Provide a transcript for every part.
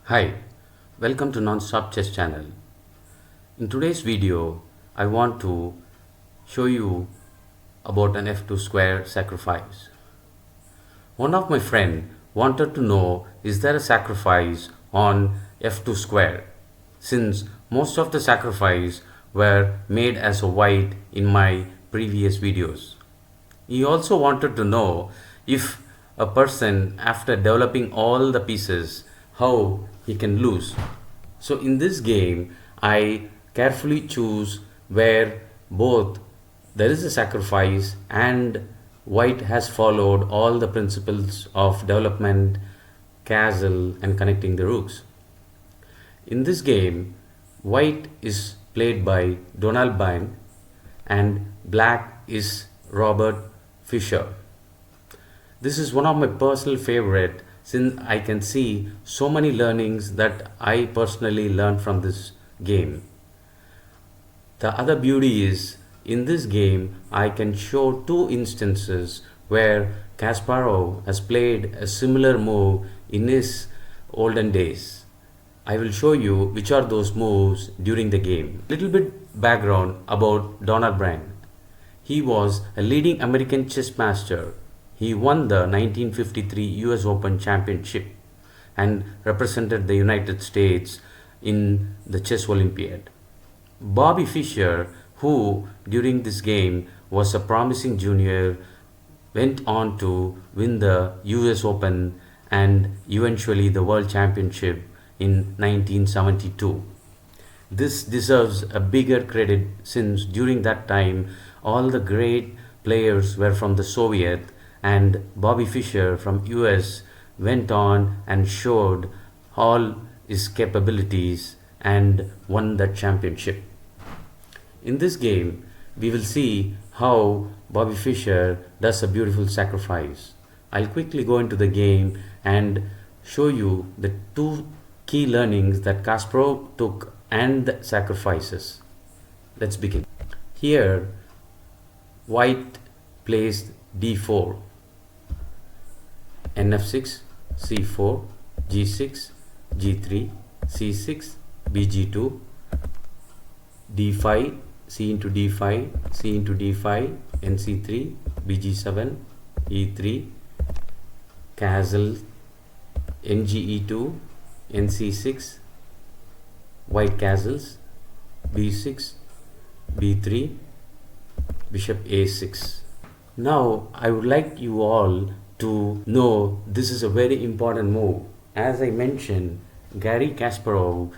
Hi, welcome to NonStopChess channel. In today's video, I want to show you about an f2 square sacrifice. One of my friend wanted to know, is there a sacrifice on f2 square, since most of the sacrifice were made as a white in my previous videos. He also wanted to know if a person, after developing all the pieces, how he can lose. So in this game, I carefully choose where both there is a sacrifice and white has followed all the principles of development, castle and connecting the rooks. In this game, white is played by Byrne and black is Robert Fischer. This is one of my personal favorite, since I can see so many learnings that I personally learned from this game. The other beauty is, in this game I can show two instances where Kasparov has played a similar move in his olden days. I will show you which are those moves during the game. Little bit background about Byrne. He was a leading American chess master. He won the 1953 US Open Championship and represented the United States in the Chess Olympiad. Bobby Fischer, who during this game was a promising junior, went on to win the US Open and eventually the World Championship in 1972. This deserves a bigger credit, since during that time all the great players were from the Soviet and Bobby Fischer from US went on and showed all his capabilities and won that championship. In this game, we will see how Bobby Fischer does a beautiful sacrifice. I'll quickly go into the game and show you the two key learnings that Kasparov took and the sacrifices. Let's begin. Here, white plays d4, nf6, c4, g6, g3, c6, bg2, d5, c into d5, c into d5, nc3, bg7, e3, castle, nge2, nc6, white castles, b6, b3, bishop a6. Now I would like you all to know this is a very important move. As I mentioned, Garry Kasparov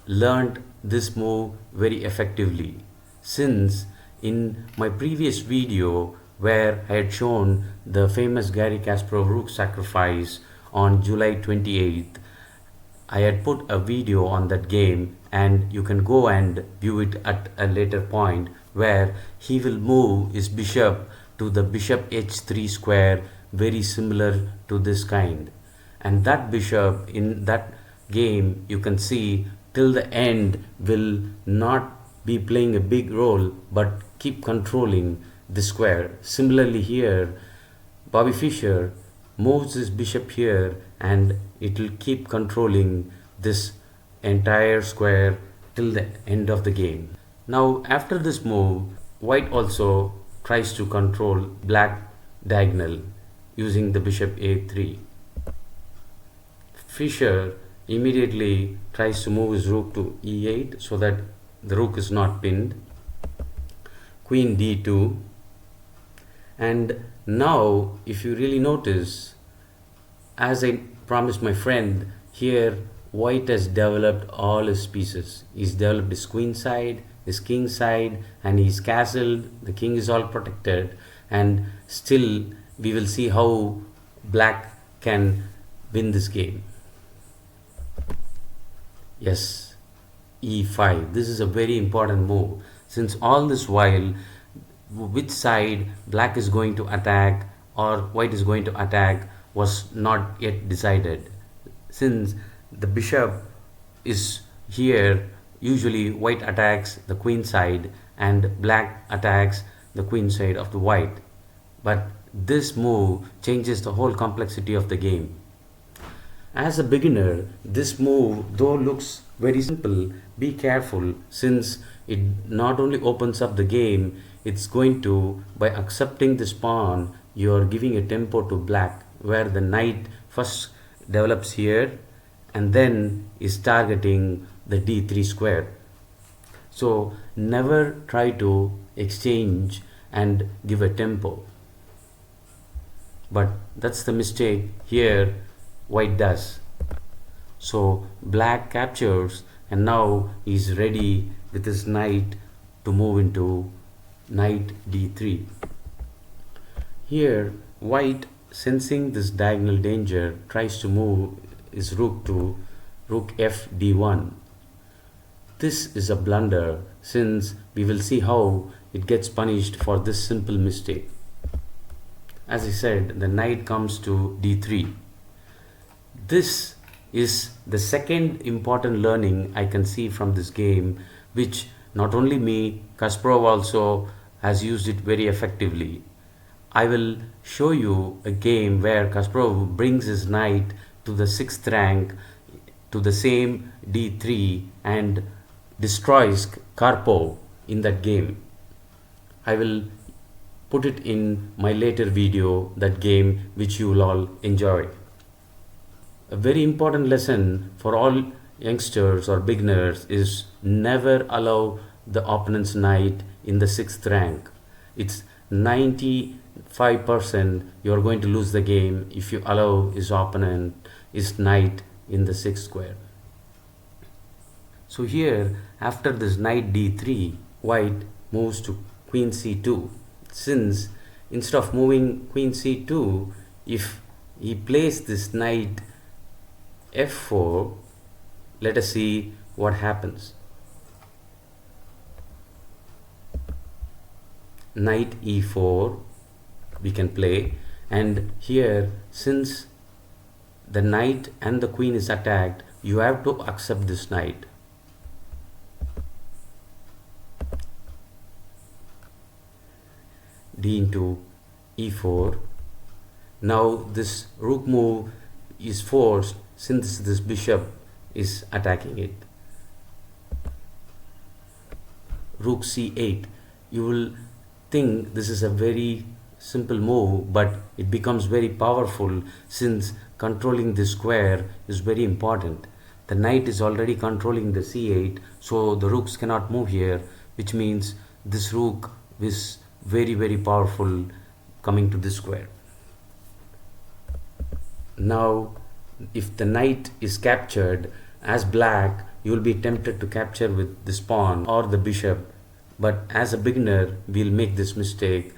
learned this move very effectively, since in my previous video where I had shown the famous Garry Kasparov rook sacrifice on July 28th, I had put a video on that game and you can go and view it at a later point, where he will move his bishop to the bishop h3 square, very similar to this kind. And that bishop in that game, you can see till the end, will not be playing a big role but keep controlling the square. Similarly here, Bobby Fischer moves his bishop here and it will keep controlling this entire square till the end of the game. Now after this move, white also tries to control black diagonal using the bishop a3. Fischer immediately tries to move his rook to e8 so that the rook is not pinned. Queen d2. And now if you really notice, as I promised my friend, here white has developed all his pieces. He's developed his queen side, his king side, and he's castled. The king is all protected, and still we will see how black can win this game. Yes, e5. This is a very important move, since all this while which side black is going to attack or white is going to attack was not yet decided. Since the bishop is here, usually white attacks the queen side and black attacks the queen side of the white. But this move changes the whole complexity of the game. As a beginner, this move, though looks very simple, be careful since it not only opens up the game, it's going to, by accepting this pawn, you are giving a tempo to black, where the knight first develops here and then is targeting the d3 square. So never try to exchange and give a tempo. But that's the mistake here white does. So black captures, and now he's ready with his knight to move into knight d3. Here white, sensing this diagonal danger, tries to move his rook to rook f d1. This is a blunder, since we will see how it gets punished for this simple mistake. As I said, the knight comes to d3. This is the second important learning I can see from this game, which not only me, Kasparov also has used it very effectively. I will show you a game where Kasparov brings his knight to the 6th rank to the same d3 and destroys Karpov in that game. I will put it in my later video, that game, which you will all enjoy. A very important lesson for all youngsters or beginners is never allow the opponent's knight in the 6th rank. It's 95% you are going to lose the game if you allow his opponent, his knight, in the 6th square. So here, after this knight d3, white moves to queen c2. Since instead of moving queen c2, if he plays this knight f4, let us see what happens. Knight e4 we can play, and here, since the knight and the queen is attacked, you have to accept this knight. D into e4. Now this rook move is forced since this bishop is attacking it. Rook c8. You will think this is a very simple move, but it becomes very powerful since controlling this square is very important. The knight is already controlling the c8, so the rooks cannot move here, which means this rook is very powerful coming to this square. Now if the knight is captured, as black you will be tempted to capture with this pawn or the bishop, but as a beginner we will make this mistake.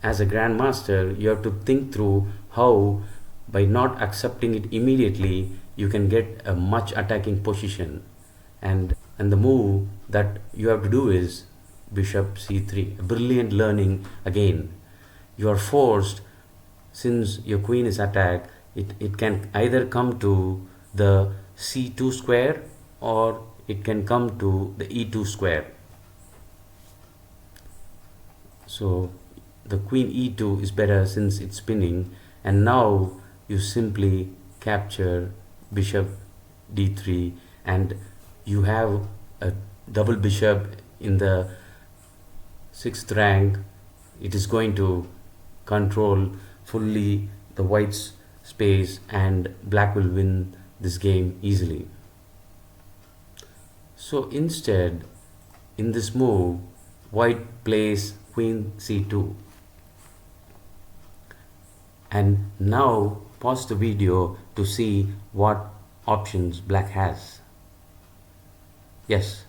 As a grandmaster, you have to think through how, by not accepting it immediately, you can get a much attacking position, and the move that you have to do is bishop c3. A brilliant learning again. You are forced, since your queen is attacked, it can either come to the c2 square or it can come to the e2 square. So the queen e2 is better since it's spinning, and now you simply capture bishop d3 and you have a double bishop in the 6th rank. It is going to control fully the white's space and black will win this game easily. So instead, in this move, white plays queen c2. And now pause the video to see what options black has. Yes,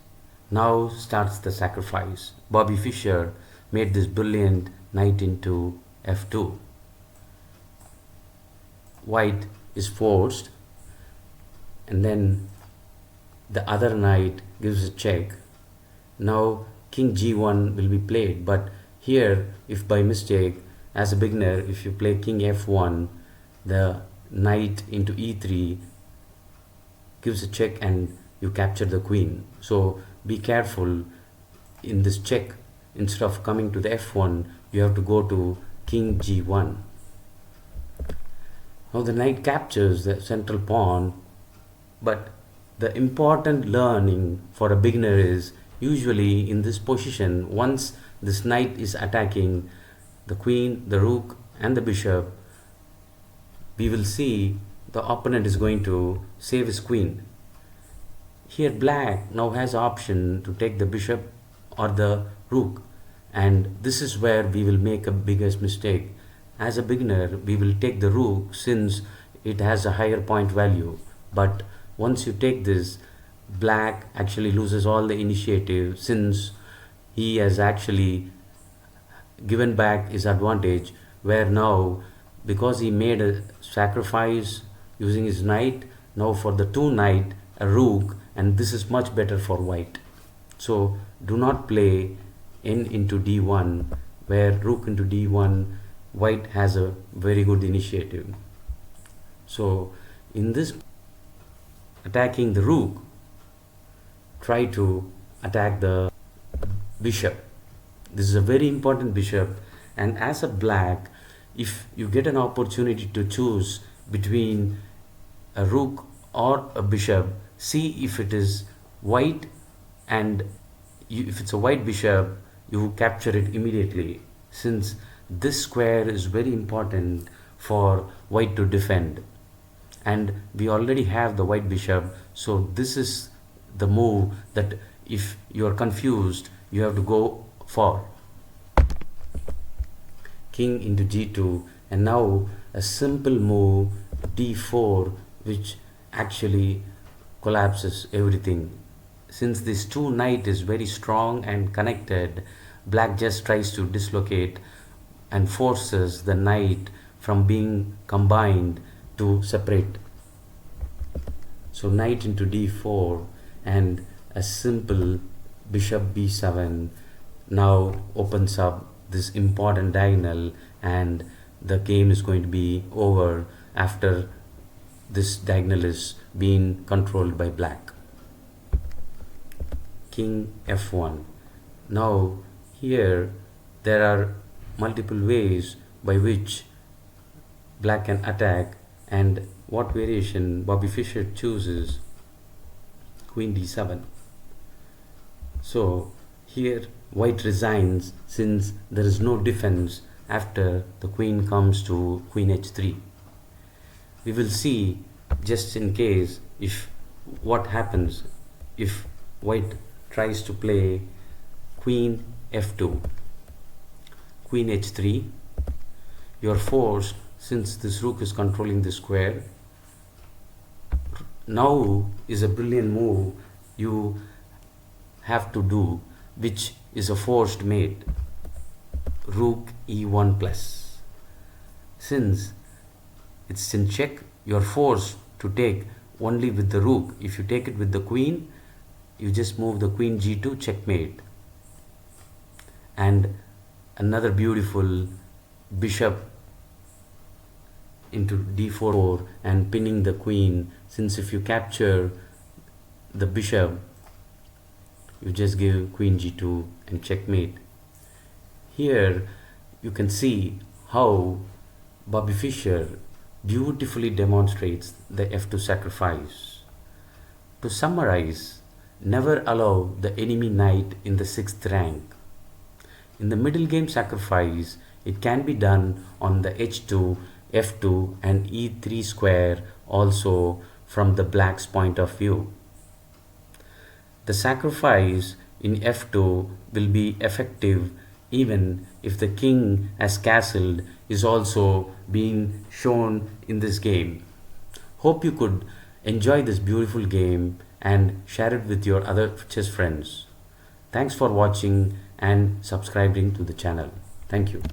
now starts the sacrifice. Bobby Fischer made this brilliant knight into f2. White is forced, and then the other knight gives a check. Now king g1 will be played, but here, if by mistake, as a beginner, if you play king f1, the knight into e3 gives a check and you capture the queen. So be careful in this check. Instead of coming to the f1, you have to go to king g1. Now the knight captures the central pawn, but the important learning for a beginner is usually in this position, once this knight is attacking the queen, the rook and the bishop, we will see the opponent is going to save his queen. Here black now has option to take the bishop or the rook, and this is where we will make a biggest mistake. As a beginner, we will take the rook since it has a higher point value, but once you take this, black actually loses all the initiative since he has actually given back his advantage, where now because he made a sacrifice using his knight, now for the two knight a rook, and this is much better for white. So do not play n into d1 where rook into d1, white has a very good initiative. So in this attacking the rook, try to attack the bishop. This is a very important bishop, and as a black, if you get an opportunity to choose between a rook or a bishop, see if it is white, and if it's a white bishop, you capture it immediately, since this square is very important for white to defend, and we already have the white bishop. So this is the move that if you are confused, you have to go for. King into g2, and now a simple move d4, which actually collapses everything. Since this two knight is very strong and connected, black just tries to dislocate and forces the knight from being combined to separate. So knight into d4 and a simple bishop b7 now opens up this important diagonal, and the game is going to be over after this diagonal is being controlled by black. King f1. Now here there are multiple ways by which black can attack, and what variation Bobby Fischer chooses, queen d7. So here white resigns since there is no defense after the queen comes to queen h3. We will see, just in case, if what happens if white tries to play queen f2, queen h3. You are forced, since this rook is controlling the square. Now is a brilliant move you have to do, which is a forced mate, rook e1 plus. Since it's in check, you are forced to take only with the rook. If you take it with the queen, you just move the queen g2, checkmate. And another beautiful bishop into d4 and pinning the queen, since if you capture the bishop, you just give queen g2 and checkmate. Here you can see how Bobby Fischer beautifully demonstrates the f2 sacrifice. To summarize, never allow the enemy knight in the 6th rank. In the middle game sacrifice, it can be done on the h2, f2 and e3 square also from the black's point of view. The sacrifice in f2 will be effective even if the king as castled is also being shown in this game. Hope you could enjoy this beautiful game and share it with your other chess friends. Thanks for watching and subscribing to the channel. Thank you.